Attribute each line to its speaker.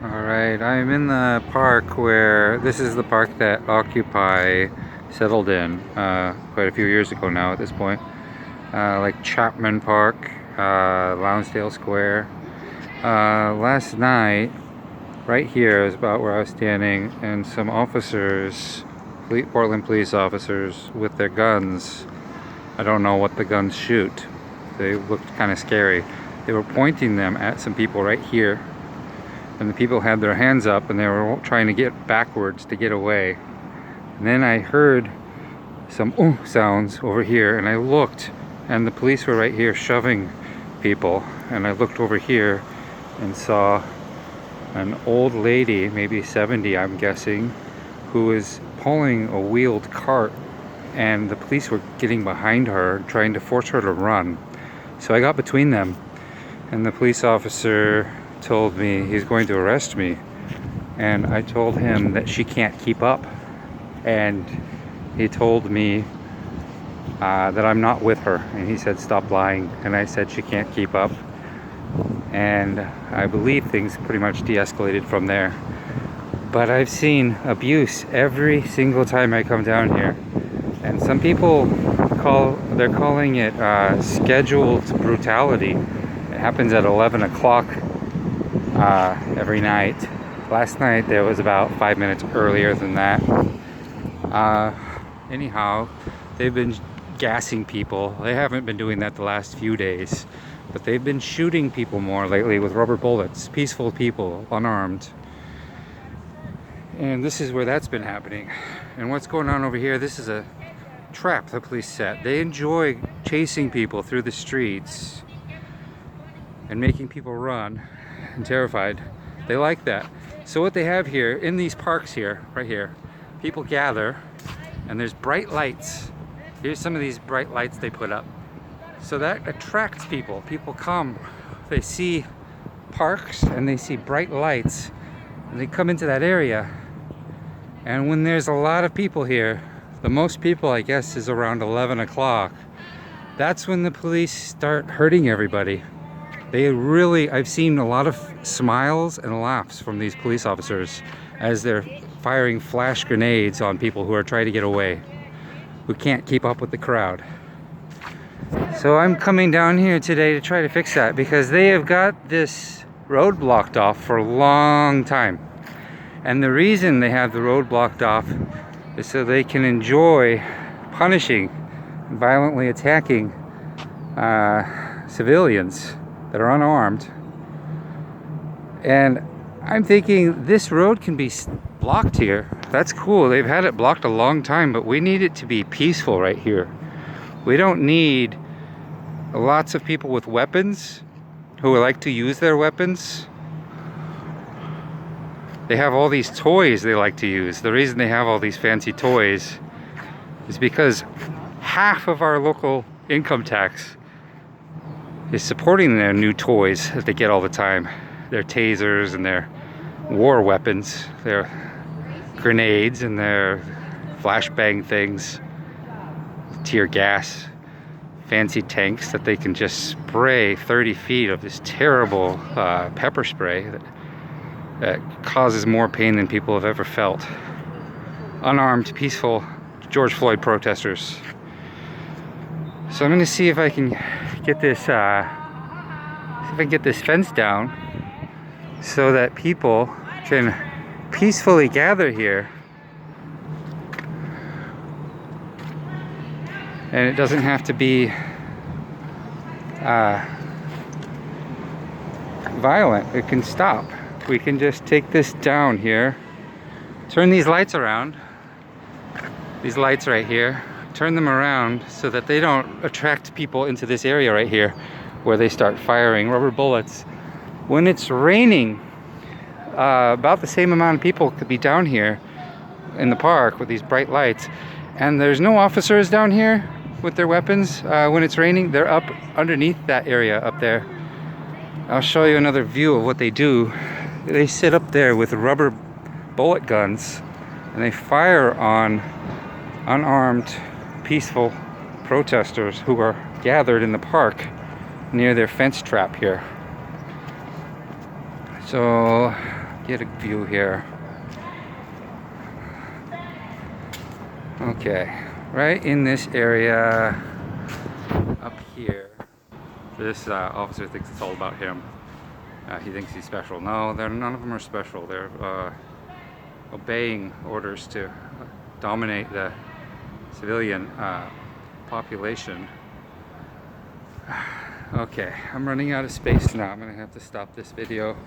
Speaker 1: Alright, I'm in the park where this is the park that Occupy settled in quite a few years ago now at this point. Like Chapman Park, Lonsdale Square. Last night, right here is about where I was standing, and some officers, Portland police officers with their guns. I don't know what the guns shoot. They looked kind of scary. They were pointing them at some people right here. And the people had their hands up and they were trying to get backwards to get away. And then I heard some sounds over here, and I looked, and the police were right here shoving people. And I looked over here and saw an old lady, maybe 70 I'm guessing, who was pulling a wheeled cart, and the police were getting behind her, trying to force her to run. So I got between them, and the police officer told me he's going to arrest me, and I told him that she can't keep up, and he told me that I'm not with her, and he said stop lying, and I said she can't keep up, and I believe things pretty much de-escalated from there. But I've seen abuse every single time I come down here, and some people they're calling it scheduled brutality. It happens at 11 o'clock every night. Last night there was about 5 minutes earlier than that. Anyhow, they've been gassing people. They haven't been doing that the last few days, but they've been shooting people more lately with rubber bullets. Peaceful people, unarmed. And this is where that's been happening. And what's going on over here, this is a trap the police set. They enjoy chasing people through the streets and making people run and terrified. They like that. So what they have here in these parks here, right here, people gather, and there's bright lights. Here's some of these bright lights they put up. So that attracts people. People come, they see parks and they see bright lights, and they come into that area. And when there's a lot of people here, the most people I guess is around 11 o'clock, that's when the police start hurting everybody. I've seen a lot of smiles and laughs from these police officers as they're firing flash grenades on people who are trying to get away, who can't keep up with the crowd. So I'm coming down here today to try to fix that, because they have got this road blocked off for a long time. And the reason they have the road blocked off is so they can enjoy punishing and violently attacking civilians that are unarmed. And I'm thinking this road can be blocked here. That's cool. They've had it blocked a long time, but we need it to be peaceful right here. We don't need lots of people with weapons who like to use their weapons. They have all these toys they like to use. The reason they have all these fancy toys is because half of our local income tax is supporting their new toys that they get all the time. Their tasers and their war weapons, their grenades and their flashbang things, tear gas, fancy tanks that they can just spray 30 feet of this terrible pepper spray that causes more pain than people have ever felt. Unarmed, peaceful George Floyd protesters. So I'm gonna see if I can get this fence down so that people can peacefully gather here, and it doesn't have to be violent. It can stop. We can just take this down here, turn these lights around, these lights right here, turn them around so that they don't attract people into this area right here where they start firing rubber bullets. When it's raining, about the same amount of people could be down here in the park with these bright lights, and there's no officers down here with their weapons. When it's raining, they're up underneath that area up there. I'll show you another view of what they do. They sit up there with rubber bullet guns, and they fire on unarmed, peaceful protesters who are gathered in the park near their fence trap here. So get a view here. Okay, right in this area up here, this officer thinks it's all about him. He thinks he's special. No, none of them are special. They're obeying orders to dominate the civilian population. Okay, I'm running out of space now. I'm gonna have to stop this video.